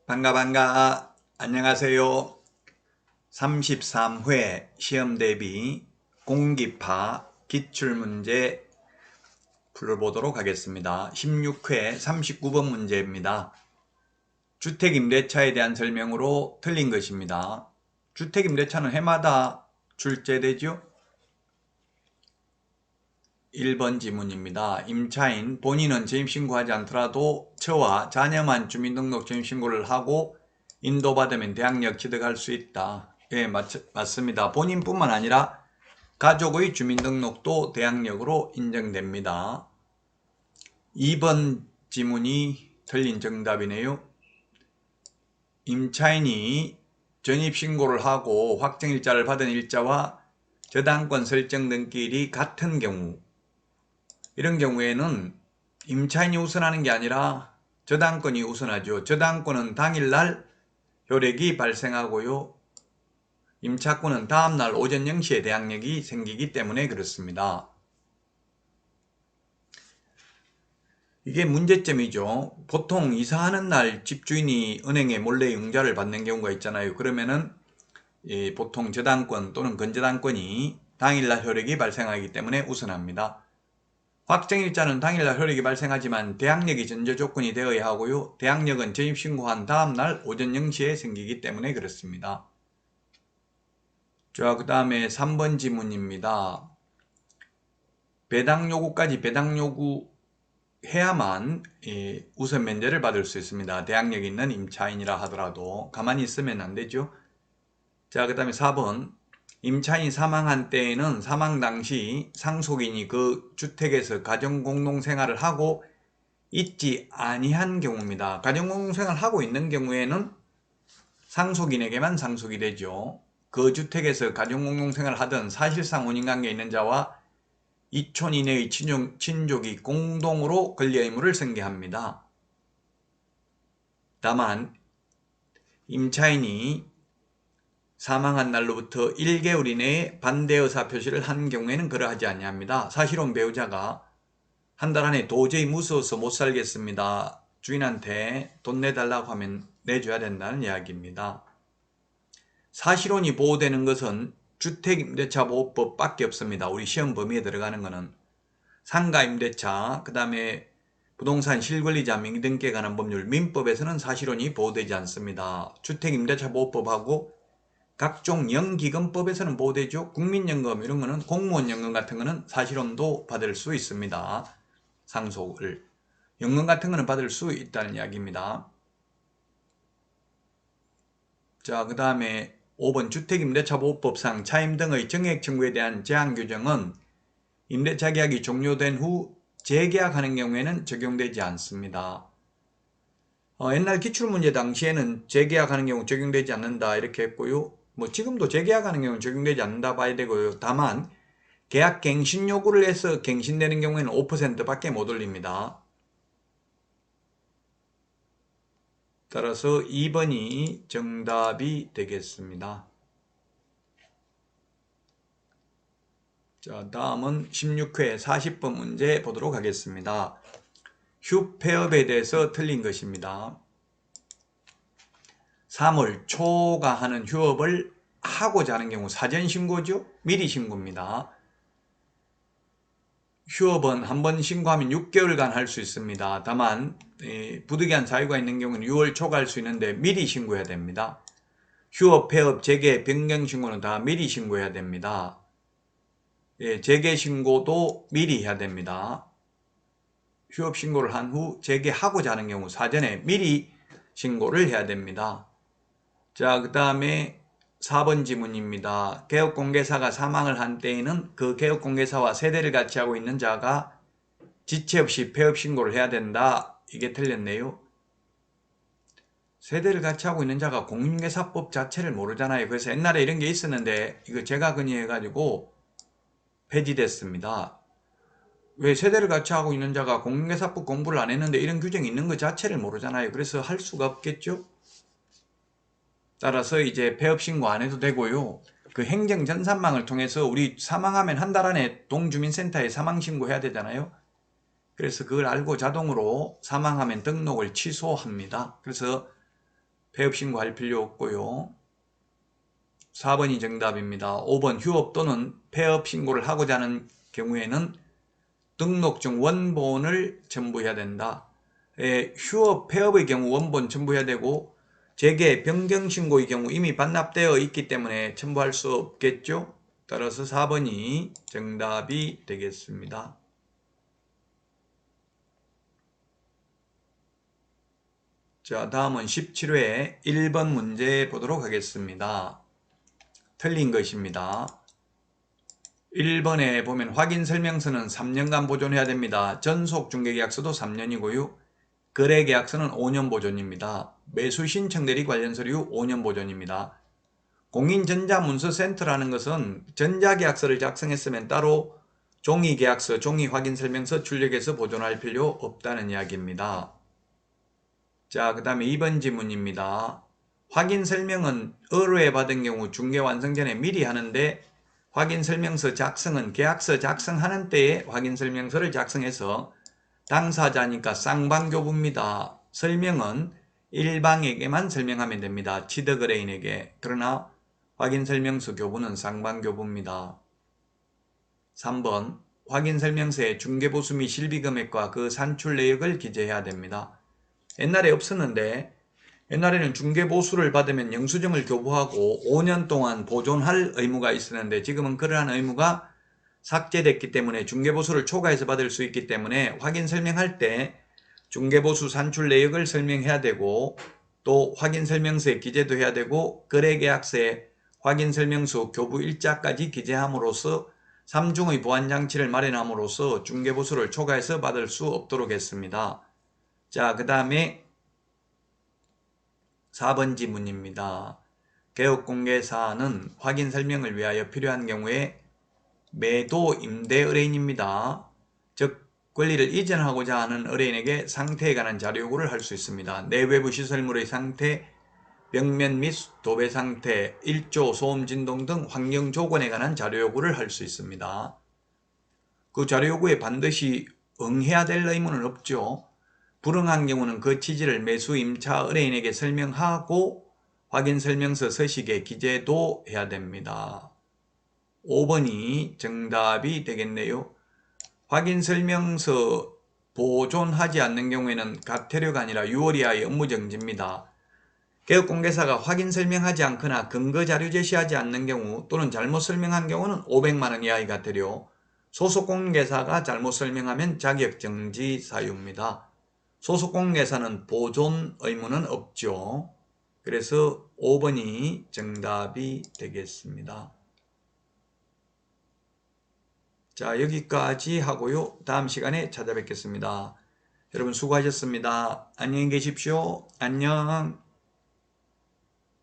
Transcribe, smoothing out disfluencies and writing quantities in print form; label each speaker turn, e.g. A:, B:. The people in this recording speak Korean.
A: 반가. 안녕하세요. 33회 시험 대비 공기파 기출문제 풀어보도록 하겠습니다. 16회 39번 문제입니다. 주택임대차에 대한 설명으로 틀린 것입니다. 주택임대차는 해마다 출제되죠? 1번 지문입니다. 임차인 본인은 전입신고하지 않더라도 저와 자녀만 주민등록 전입신고를 하고 인도받으면 대항력 취득할 수 있다. 예, 맞습니다. 본인뿐만 아니라 가족의 주민등록도 대항력으로 인정됩니다. 2번 지문이 틀린 정답이네요. 임차인이 전입신고를 하고 확정일자를 받은 일자와 저당권 설정 등기일이 같은 경우, 이런 경우에는 임차인이 우선하는 게 아니라 저당권이 우선하죠. 저당권은 당일날 효력이 발생하고요. 임차권은 다음날 오전 0시에 대항력이 생기기 때문에 그렇습니다. 이게 문제점이죠. 보통 이사하는 날 집주인이 은행에 몰래 융자를 받는 경우가 있잖아요. 그러면은 보통 저당권 또는 건저당권이 당일날 효력이 발생하기 때문에 우선합니다. 확정일자는 당일날 효력이 발생하지만 대항력이 전제 조건이 되어야 하고요. 대항력은 전입신고한 다음날 오전 0시에 생기기 때문에 그렇습니다. 자, 그 다음에 3번 지문입니다. 배당 요구까지 배당 요구해야만 우선 면제를 받을 수 있습니다. 대항력 있는 임차인이라 하더라도 가만히 있으면 안 되죠. 자, 그 다음에 4번. 임차인이 사망한 때에는 사망 당시 상속인이 그 주택에서 가정공동생활을 하고 있지 아니한 경우입니다. 가정공동생활을 하고 있는 경우에는 상속인에게만 상속이 되죠. 그 주택에서 가정공동생활을 하던 사실상 혼인관계에 있는 자와 이촌 이내의 친족이 공동으로 권리의무를 승계합니다. 다만 임차인이 사망한 날로부터 1개월 이내에 반대 의사 표시를 한 경우에는 그러하지 아니합니다. 사실혼 배우자가 한 달 안에 도저히 무서워서 못 살겠습니다. 주인한테 돈 내달라고 하면 내줘야 된다는 이야기입니다. 사실혼이 보호되는 것은 주택임대차 보호법 밖에 없습니다. 우리 시험 범위에 들어가는 것은 상가임대차, 그 다음에 부동산 실권리자 명의등기에 관한 법률, 민법에서는 사실혼이 보호되지 않습니다. 주택임대차 보호법하고 각종 연기금법에서는 보호되죠. 국민연금 이런 거는 공무원연금 같은 거는 사실혼도 받을 수 있습니다. 상속을. 연금 같은 거는 받을 수 있다는 이야기입니다. 자, 그 다음에 5번 주택임대차보호법상 차임 등의 정액 청구에 대한 제한 규정은 임대차 계약이 종료된 후 재계약하는 경우에는 적용되지 않습니다. 옛날 기출문제 당시에는 재계약하는 경우 적용되지 않는다 이렇게 했고요. 지금도 재계약하는 경우는 적용되지 않는다 봐야 되고요. 다만 계약 갱신 요구를 해서 갱신되는 경우에는 5%밖에 못 올립니다. 따라서 2번이 정답이 되겠습니다. 자, 다음은 16회 40번 문제 보도록 하겠습니다. 휴폐업에 대해서 틀린 것입니다. 3월 초가 하는 휴업을 하고자 하는 경우 사전 신고죠? 미리 신고입니다. 휴업은 한 번 신고하면 6개월간 할 수 있습니다. 다만 부득이한 사유가 있는 경우는 6월 초가 할 수 있는데 미리 신고해야 됩니다. 휴업, 폐업, 재개, 변경 신고는 다 미리 신고해야 됩니다. 재개 신고도 미리 해야 됩니다. 휴업 신고를 한 후 재개하고자 하는 경우 사전에 미리 신고를 해야 됩니다. 자, 그 다음에 4번 지문입니다. 개업공개사가 사망을 한 때에는 그 개업공개사와 세대를 같이 하고 있는 자가 지체 없이 폐업 신고를 해야 된다. 이게 틀렸네요. 세대를 같이 하고 있는 자가 공인중개사법 자체를 모르잖아요. 그래서 옛날에 이런 게 있었는데 이거 제가 건의해가지고 폐지됐습니다. 왜 세대를 같이 하고 있는 자가 공인중개사법 공부를 안 했는데 이런 규정이 있는 것 자체를 모르잖아요. 그래서 할 수가 없겠죠. 따라서 이제 폐업 신고 안 해도 되고요. 그 행정전산망을 통해서 우리 사망하면 한 달 안에 동주민센터에 사망신고해야 되잖아요. 그래서 그걸 알고 자동으로 사망하면 등록을 취소합니다. 그래서 폐업 신고할 필요 없고요. 4번이 정답입니다. 5번 휴업 또는 폐업 신고를 하고자 하는 경우에는 등록증 원본을 첨부해야 된다. 휴업, 폐업의 경우 원본 첨부해야 되고 재개, 변경 신고의 경우 이미 반납되어 있기 때문에 첨부할 수 없겠죠. 따라서 4번이 정답이 되겠습니다. 자, 다음은 17회 1번 문제 보도록 하겠습니다. 틀린 것입니다. 1번에 보면 확인설명서는 3년간 보존해야 됩니다. 전속중개계약서도 3년이고요. 거래계약서는 5년 보존입니다. 매수신청대리 관련 서류 5년 보존입니다. 공인전자문서센터라는 것은 전자계약서를 작성했으면 따로 종이계약서, 종이확인설명서 출력해서 보존할 필요 없다는 이야기입니다. 자, 그 다음에 2번 지문입니다. 확인설명은 의뢰받은 경우 중개 완성 전에 미리 하는데 확인설명서 작성은 계약서 작성하는 때에 확인설명서를 작성해서 당사자니까 쌍방교부입니다. 설명은 일방에게만 설명하면 됩니다. 취득의뢰인에게. 그러나 확인설명서 교부는 쌍방교부입니다. 3번 확인설명서에 중개보수 및 실비금액과 그 산출 내역을 기재해야 됩니다. 옛날에 없었는데 옛날에는 중개보수를 받으면 영수증을 교부하고 5년 동안 보존할 의무가 있었는데 지금은 그러한 의무가 삭제됐기 때문에 중개보수를 초과해서 받을 수 있기 때문에 확인 설명할 때 중개보수 산출 내역을 설명해야 되고 또 확인설명서에 기재도 해야 되고 거래계약서에 확인설명서 교부 일자까지 기재함으로써 3중의 보안장치를 마련함으로써 중개보수를 초과해서 받을 수 없도록 했습니다. 자, 그 다음에 4번 지문입니다. 개업공개사는 확인설명을 위하여 필요한 경우에 매도 임대 의뢰인입니다. 즉 권리를 이전하고자 하는 의뢰인에게 상태에 관한 자료 요구를 할 수 있습니다. 내외부 시설물의 상태, 벽면 및 도배 상태, 일조, 소음, 진동 등 환경 조건에 관한 자료 요구를 할 수 있습니다. 그 자료 요구에 반드시 응해야 될 의무는 없죠. 불응한 경우는 그 취지를 매수 임차 의뢰인에게 설명하고 확인설명서 서식에 기재도 해야 됩니다. 5번이 정답이 되겠네요. 확인설명서 보존하지 않는 경우에는 가태료가 아니라 6월 이하의 업무정지입니다. 개업공개사가 확인설명하지 않거나 근거자료 제시하지 않는 경우 또는 잘못 설명한 경우는 500만원 이하의 가태료, 소속공개사가 잘못 설명하면 자격정지 사유입니다. 소속공개사는 보존 의무는 없죠. 그래서 5번이 정답이 되겠습니다. 자, 여기까지 하고요. 다음 시간에 찾아뵙겠습니다. 여러분 수고하셨습니다. 안녕히 계십시오. 안녕.